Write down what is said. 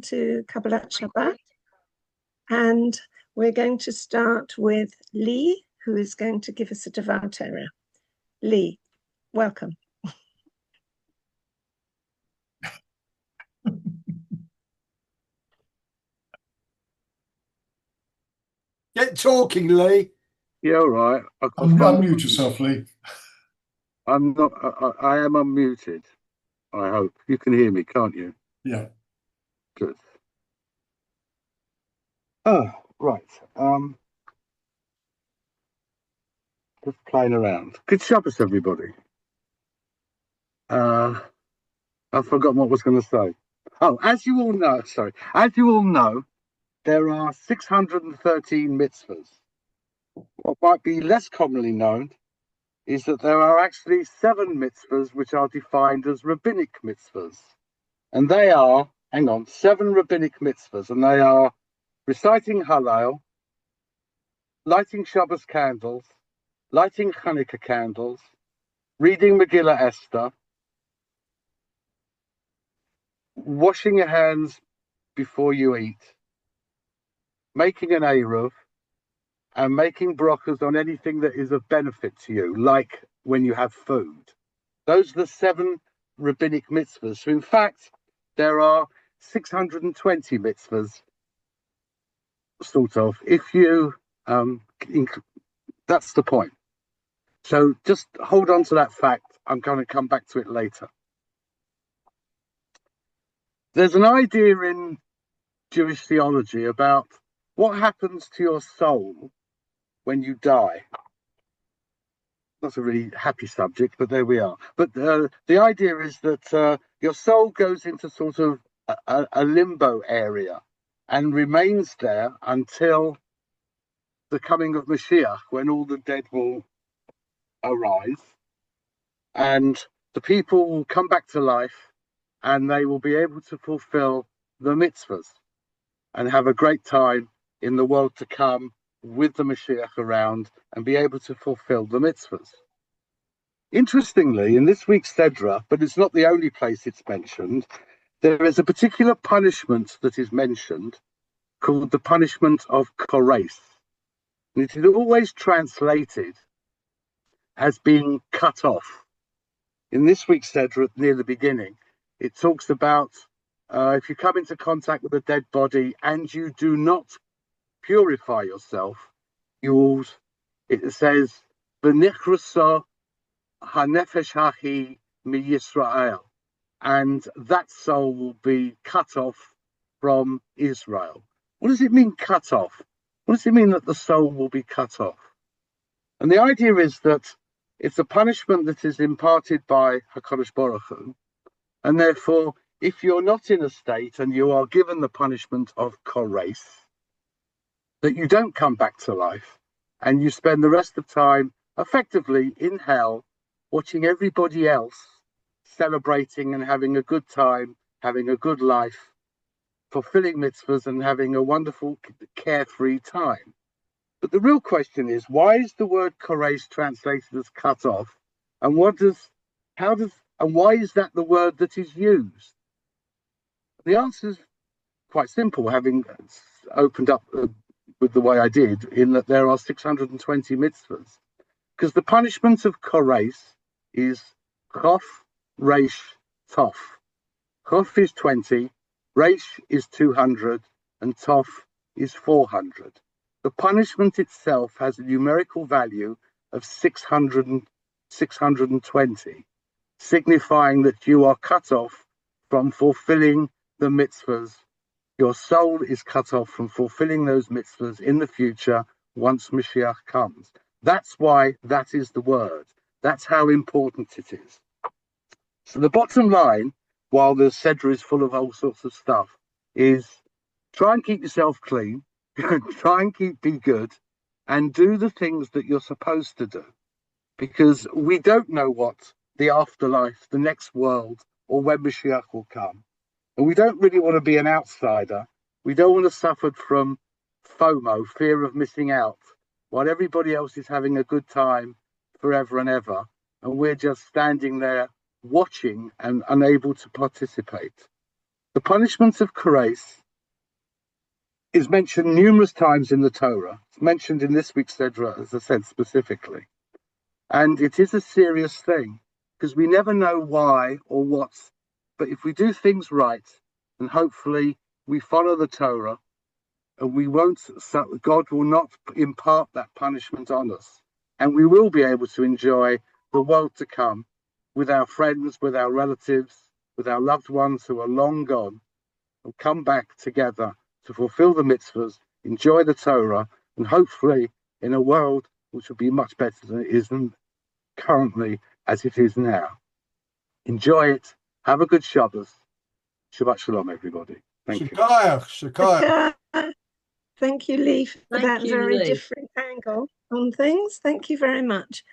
to Kabbalat Shabbat. And we're going to start with Leigh, who is going to give us a Devar Torah. Leigh, welcome. Get talking, Leigh. Yeah, all right. Unmute yourself, Leigh. I'm not. I am unmuted. I hope you can hear me, can't you? Yeah. Good. Oh, right. Just playing around. Good Shabbos, everybody. I forgot what I was going to say. Oh, as you all know, there are 613 mitzvahs. What might be less commonly known is that there are actually 7 mitzvahs which are defined as rabbinic mitzvahs. And they are, 7 rabbinic mitzvahs, and they are reciting Hallel, lighting Shabbos candles, lighting Hanukkah candles, reading Megillah Esther, washing your hands before you eat, making an Eruv, and making brachas on anything that is of benefit to you, like when you have food. Those are the 7 rabbinic mitzvahs. So in fact, there are 620 mitzvahs, sort of, if you, that's the point. So just hold on to that fact. I'm going to come back to it later. There's an idea in Jewish theology about what happens to your soul when you die. Not a really happy subject, but there we are. But the idea is that your soul goes into sort of a limbo area and remains there until the coming of Mashiach, when all the dead will arise and the people will come back to life and they will be able to fulfill the mitzvahs and have a great time in the world to come with the Mashiach around and be able to fulfill the mitzvahs. Interestingly, in this week's Sedra, but it's not the only place it's mentioned, there is a particular punishment that is mentioned called the punishment of Kores. And it is always translated as being cut off. In this week's Sedra, near the beginning, it talks about if you come into contact with a dead body and you do not purify yourself, it says, V'nichrasa hanefesh hahi mi Yisrael, and that soul will be cut off from Israel. What does it mean, cut off? What does it mean that the soul will be cut off? And the idea is that it's a punishment that is imparted by HaKadosh Baruch Hu, and therefore, if you're not in a state and you are given the punishment of Kores, that you don't come back to life, and you spend the rest of time effectively in hell, watching everybody else celebrating and having a good time, having a good life, fulfilling mitzvahs and having a wonderful, carefree time. But the real question is, why is the word Kores translated as cut off? And why is that the word that is used? The answer is quite simple, having opened up with the way I did, in that there are 620 mitzvahs. Because the punishment of Kores is Chof, Reish, Tov. Chof is 20, Reish is 200, and Tov is 400. The punishment itself has a numerical value of 620, signifying that you are cut off from fulfilling the mitzvahs. Your soul is cut off from fulfilling those mitzvahs in the future once Mashiach comes. That's why that is the word. That's how important it is. So the bottom line, while the Sedra is full of all sorts of stuff, is try and keep yourself clean, try and be good, and do the things that you're supposed to do. Because we don't know what the afterlife, the next world, or when Mashiach will come. And we don't really want to be an outsider. We don't want to suffer from FOMO, fear of missing out, while everybody else is having a good time forever and ever. And we're just standing there watching and unable to participate. The punishment of Kares is mentioned numerous times in the Torah. It's mentioned in this week's Sedra, as I said, specifically. And it is a serious thing, because we never know why or what. But if we do things right, and hopefully we follow the Torah, and God will not impart that punishment on us. And we will be able to enjoy the world to come with our friends, with our relatives, with our loved ones who are long gone, and come back together to fulfill the mitzvahs, enjoy the Torah, and hopefully in a world which will be much better than it is currently as it is now. Enjoy it. Have a good Shabbos. Shabbat Shalom, everybody. Thank you. Shakayach. Thank you, Leigh, for Thank that you, very Leigh. different angle on things. Thank you very much.